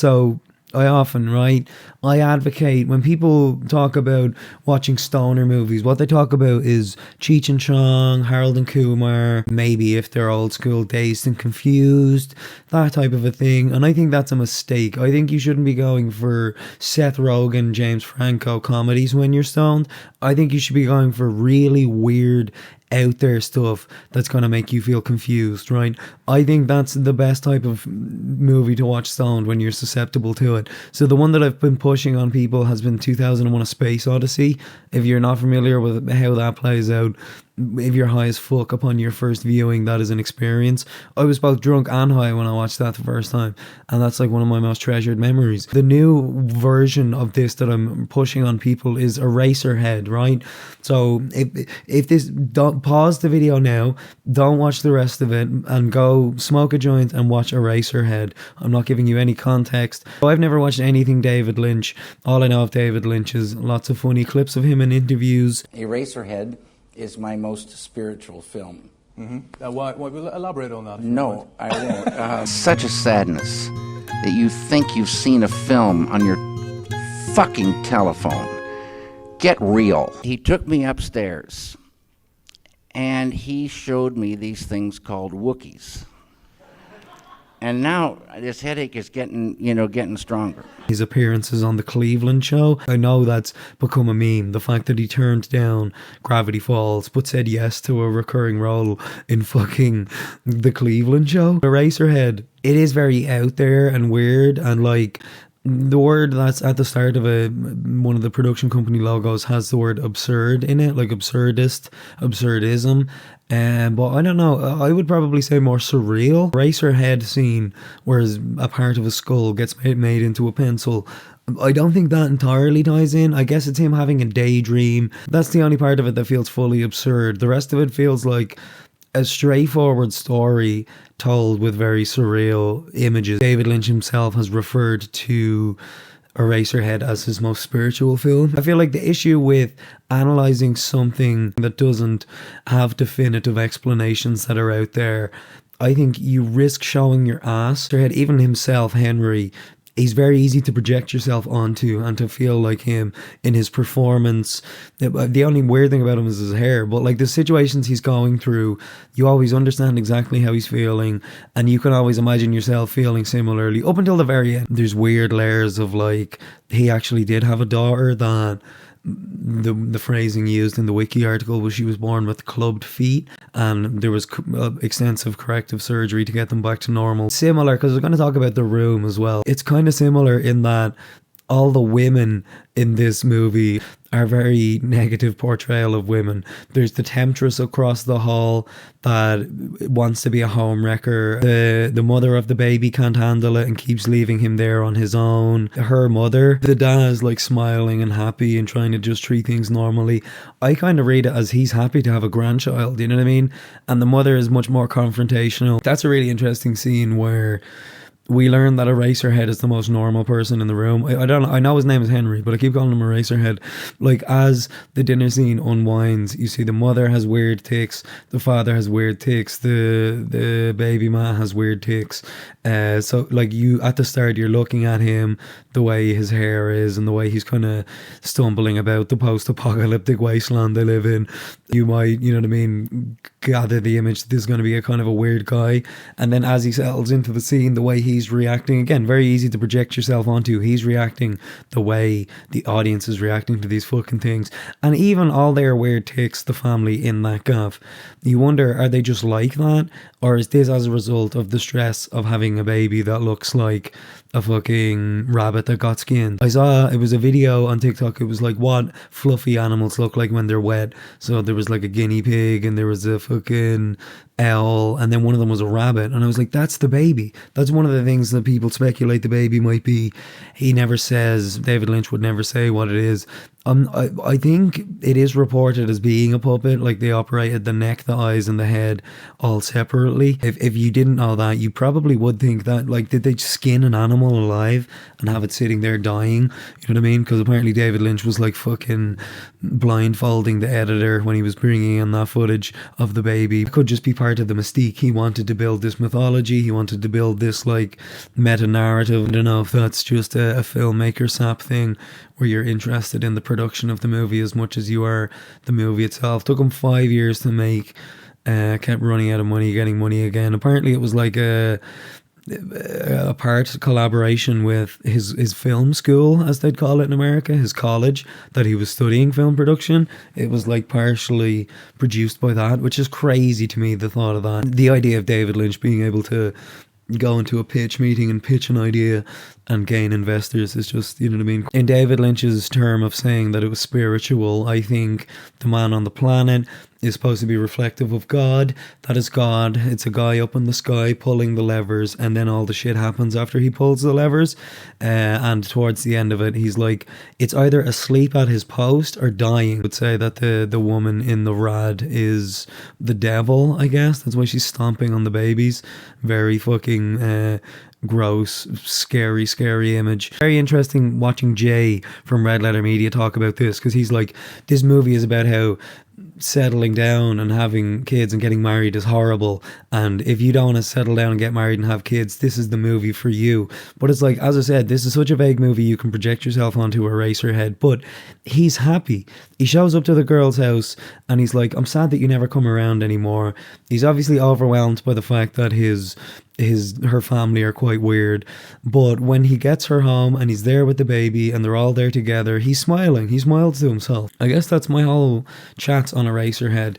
So I often, right, I advocate when people talk about watching stoner movies, what they talk about is Cheech and Chong, Harold and Kumar, maybe if they're old school, Dazed and Confused, that type of a thing. And I think that's a mistake. I think you shouldn't be going for Seth Rogen, James Franco comedies when you're stoned. I think you should be going for really weird, out there stuff that's going to make you feel confused, right? I think that's the best type of movie to watch stoned when you're susceptible to it. So the one that I've been pushing on people has been 2001: A Space Odyssey. If you're not familiar with how that plays out, if you're high as fuck upon your first viewing, that is an experience. I was both drunk and high when I watched that the first time, and that's like one of my most treasured memories. The new version of this that I'm pushing on people is Eraserhead, right? So if this, don't pause the video now, don't watch the rest of it, and go smoke a joint and watch Eraserhead. I'm not giving you any context. I've never watched anything David Lynch. All I know of David Lynch is lots of funny clips of him in interviews. Eraserhead is my most spiritual film. Why elaborate on that? No, I won't. Such a sadness that you think you've seen a film on your fucking telephone. Get real. He took me upstairs and he showed me these things called Wookiees. And now this headache is getting stronger. His appearances on the Cleveland show, I know that's become a meme. The fact that he turned down Gravity Falls but said yes to a recurring role in fucking the Cleveland show. Eraserhead, it is very out there and weird, and like the word that's at the start of one of the production company logos has the word absurd in it, like absurdist, absurdism. But I don't know, I would probably say more surreal. Eraserhead scene, whereas a part of a skull gets made into a pencil, I don't think that entirely ties in. I guess it's him having a daydream. That's the only part of it that feels fully absurd. The rest of it feels like a straightforward story told with very surreal images. David Lynch himself has referred to Eraserhead as his most spiritual film. I feel like the issue with analysing something that doesn't have definitive explanations that are out there, I think you risk showing your ass. Even himself, Henry, he's very easy to project yourself onto and to feel like him in his performance. The only weird thing about him is his hair, but like the situations he's going through, you always understand exactly how he's feeling, and you can always imagine yourself feeling similarly up until the very end. There's weird layers of like, he actually did have a daughter that the phrasing used in the wiki article was she was born with clubbed feet, and there was extensive corrective surgery to get them back to normal. Similar, because we're going to talk about The Room as well. It's kind of similar in that all the women in this movie are very negative portrayal of women. There's the temptress across the hall that wants to be a home wrecker. The mother of the baby can't handle it and keeps leaving him there on his own. Her mother, the dad is like smiling and happy and trying to just treat things normally. I kind of read it as he's happy to have a grandchild, you know what I mean? And the mother is much more confrontational. That's a really interesting scene where we learn that Eraserhead is the most normal person in the room. I know his name is Henry, but I keep calling him Eraserhead. Like, as the dinner scene unwinds, you see the mother has weird tics, the father has weird tics, the baby man has weird tics. So like, you at the start, you're looking at him, the way his hair is and the way he's kind of stumbling about the post-apocalyptic wasteland they live in. You might, you know what I mean, gather the image that this is going to be a kind of a weird guy. And then as he settles into the scene, the way he's reacting, again, very easy to project yourself onto. He's reacting the way the audience is reacting to these fucking things. And even all their weird tics, the family in that gaff, you wonder, are they just like that? Or is this as a result of the stress of having a baby that looks like a fucking rabbit that got skinned? I saw, it was a video on TikTok, it was like what fluffy animals look like when they're wet. So there was like a guinea pig, and there was a fucking owl, and then one of them was a rabbit, and I was like, that's the baby. That's one of the things that people speculate the baby might be. He never says, David Lynch would never say what it is. I think it is reported as being a puppet, like they operated the neck, the eyes, and the head all separately. If you didn't know that, you probably would think that, like, did they skin an animal alive and have it sitting there dying? You know what I mean? Because apparently David Lynch was like fucking blindfolding the editor when he was bringing in that footage of the baby. It could just be part of the mystique. He wanted to build this mythology. He wanted to build this like meta narrative. I don't know if that's just a filmmaker sap thing, where you're interested in the production of the movie as much as you are the movie itself. Took him 5 years to make. Kept running out of money, getting money again. Apparently it was like a part collaboration with his film school, as they'd call it in America, his college that he was studying film production. It was like partially produced by that, which is crazy to me, the thought of that. The idea of David Lynch being able to go into a pitch meeting and pitch an idea and gain investors is just, you know what I mean? In David Lynch's term of saying that it was spiritual, I think the man on the planet is supposed to be reflective of God. That is God. It's a guy up in the sky pulling the levers, and then all the shit happens after he pulls the levers. And towards the end of it, he's like, it's either asleep at his post or dying. I would say that the woman in the rad is the devil, I guess. That's why she's stomping on the babies. Very fucking gross, scary image. Very interesting watching Jay from Red Letter Media talk about this, because he's like, this movie is about how settling down and having kids and getting married is horrible, and if you don't want to settle down and get married and have kids, this is the movie for you. But it's like, as I said, this is such a vague movie, you can project yourself onto Eraserhead. But he's happy. He shows up to the girl's house and he's like, I'm sad that you never come around anymore. He's obviously overwhelmed by the fact that her family are quite weird, but when he gets her home and he's there with the baby and they're all there together, he's smiling. He smiles to himself. I guess that's my whole chat on Eraserhead.